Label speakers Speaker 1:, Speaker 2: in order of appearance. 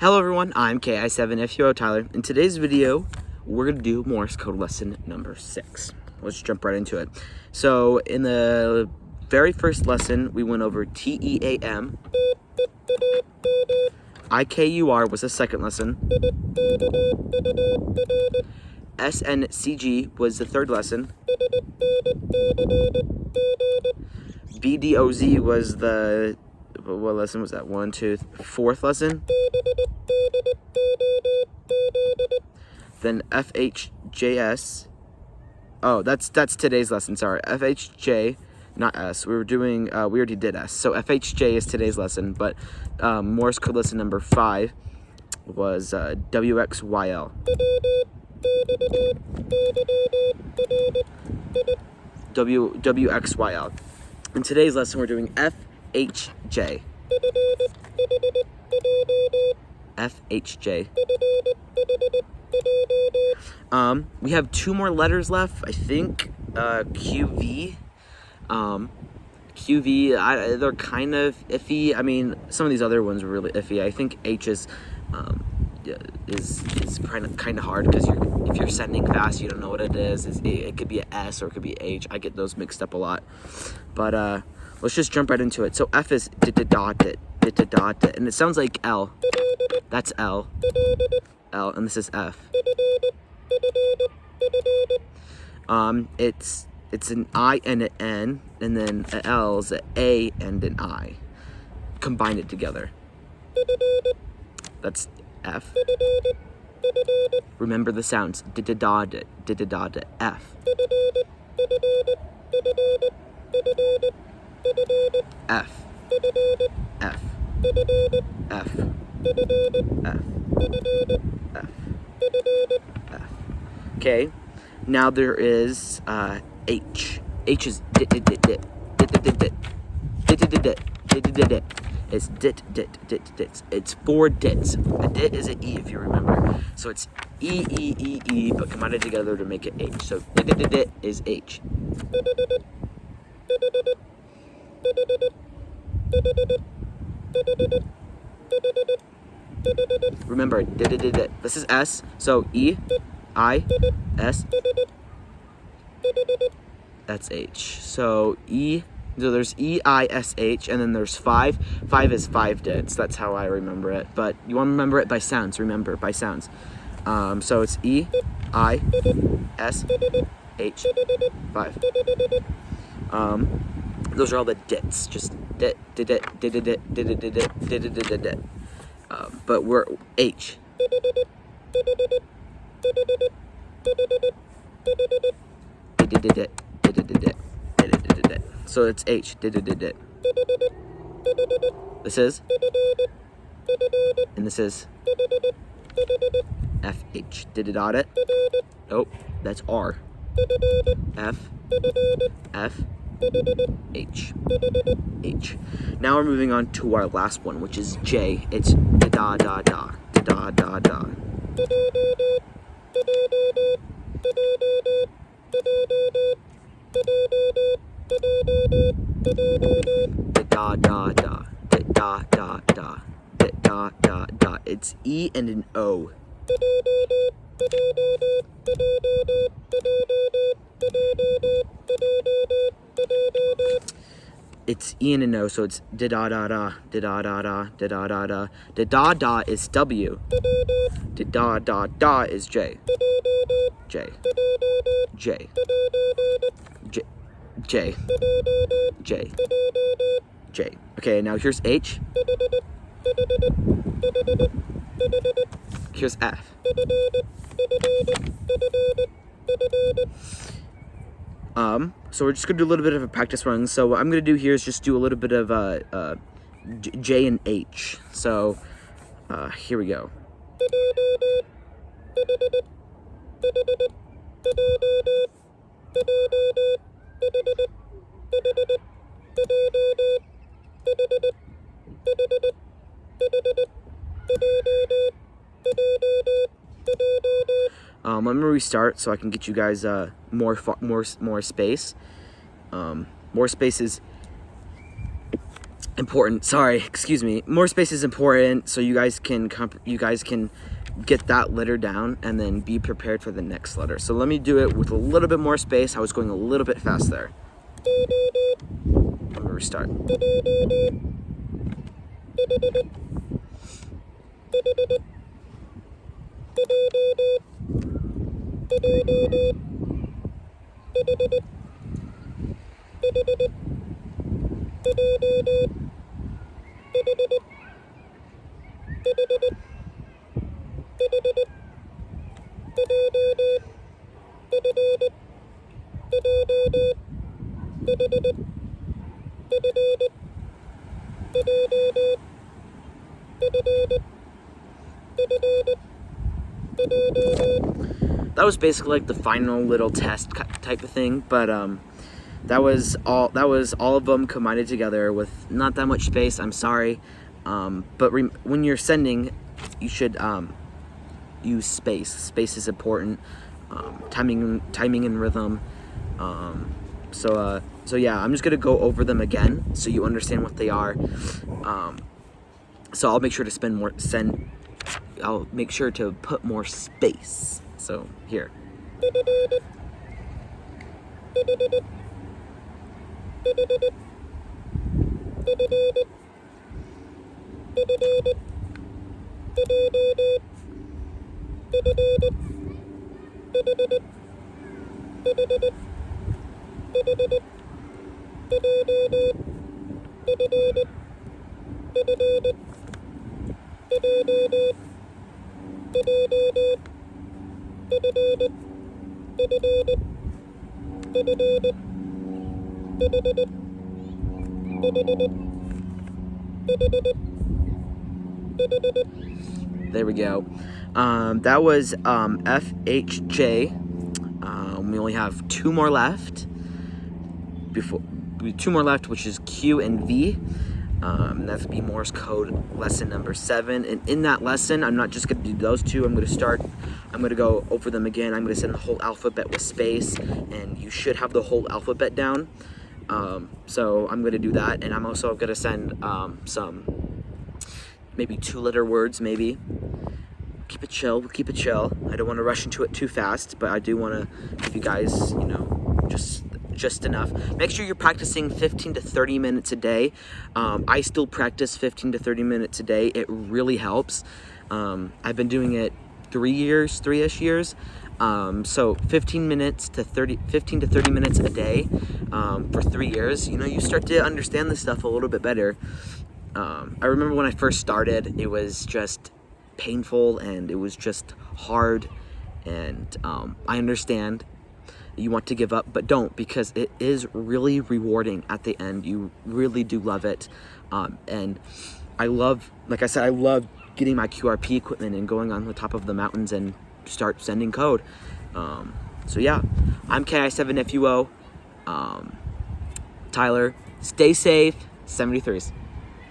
Speaker 1: Hello everyone, I'm KI7FUO Tyler. In today's video, we're going to do Morse code lesson number 6. Let's jump right into it. So in the very first lesson, we went over TEAM. IKUR was the second lesson. SNCG was the third lesson. BDOZ was the, what lesson was that? 1, 2, 4th lesson. Then FHJS. Oh, that's today's lesson. Sorry, FHJ, not S. We already did S. So FHJ is today's lesson, but Morse code lesson number 5 was WXYL. WXYL. In today's lesson, we're doing FHJ. FHJ. We have 2 more letters left. I think QV. QV. They're kind of iffy. I mean, some of these other ones were really iffy. I think H is kind of hard because if you're sending fast, you don't know what it is. It could be an S or it could be H. I get those mixed up a lot. But let's just jump right into it. So F is dit, and it sounds like L. That's L. L, and this is F. It's an I and an N, and then an L is an A and an I. Combine it together. That's F. Remember the sounds. Dit, F. F. F. F. F. F. F. Okay, now there is H. H is dit. It's dit. It's 4 dits. A dit is an E if you remember. So it's E, but combined together to make it H. So dit is H. Remember, dit. This is S, so E, I, S. That's H. So there's E, I, S, H, and then there's 5. 5 is 5 dits. That's how I remember it. But you want to remember it by sounds. Remember, by sounds. So it's E, I, S, H, 5. Those are all the dits. Just dit. But we're H. So it's H. This is, and this is FH. Did. Nope, that's R. F. H. Now we're moving on to our last one, which is J. It's da. It's E and an O. It's E and an O, so it's da. Da is W. Da is J. J. Okay, now here's H. Here's F. So we're just gonna do a little bit of a practice run. So what I'm gonna do here is just do a little bit of J and H. So here we go. I'm gonna restart so I can get you guys more space. More space is important. Sorry, excuse me. More space is important, so you guys can get that letter down and then be prepared for the next letter. So let me do it with a little bit more space. I was going a little bit fast there. Let me restart. That was basically like the final little test type of thing, but that was all of them combined together with not that much space. I'm sorry, but when you're sending, you should use space. Space is important. Timing and rhythm. So yeah, I'm just gonna go over them again so you understand what they are. So I'll make sure to I'll make sure to put more space. So here. There we go. That was FHJ. We only have two more left. Two more left, which is Q and V. That's be Morse code lesson number 7. And in that lesson, I'm not just going to do those two. I'm going to go over them again. I'm going to send the whole alphabet with space, and you should have the whole alphabet down. So I'm going to do that, and I'm also going to send some maybe 2-letter words, maybe. Keep it chill. I don't want to rush into it too fast, but I do want to give you guys, just enough. Make sure you're practicing 15 to 30 minutes a day. I still practice 15 to 30 minutes a day. It really helps. I've been doing it 3-ish years. So 15 to 30 minutes a day for 3 years. You start to understand this stuff a little bit better. I remember when I first started, it was just painful and it was just hard, and I understand you want to give up, but don't, because it is really rewarding at the end. You really do love it. And I love getting my QRP equipment and going on the top of the mountains and start sending code. So yeah, I'm KI7FUO. Tyler, stay safe, 73s.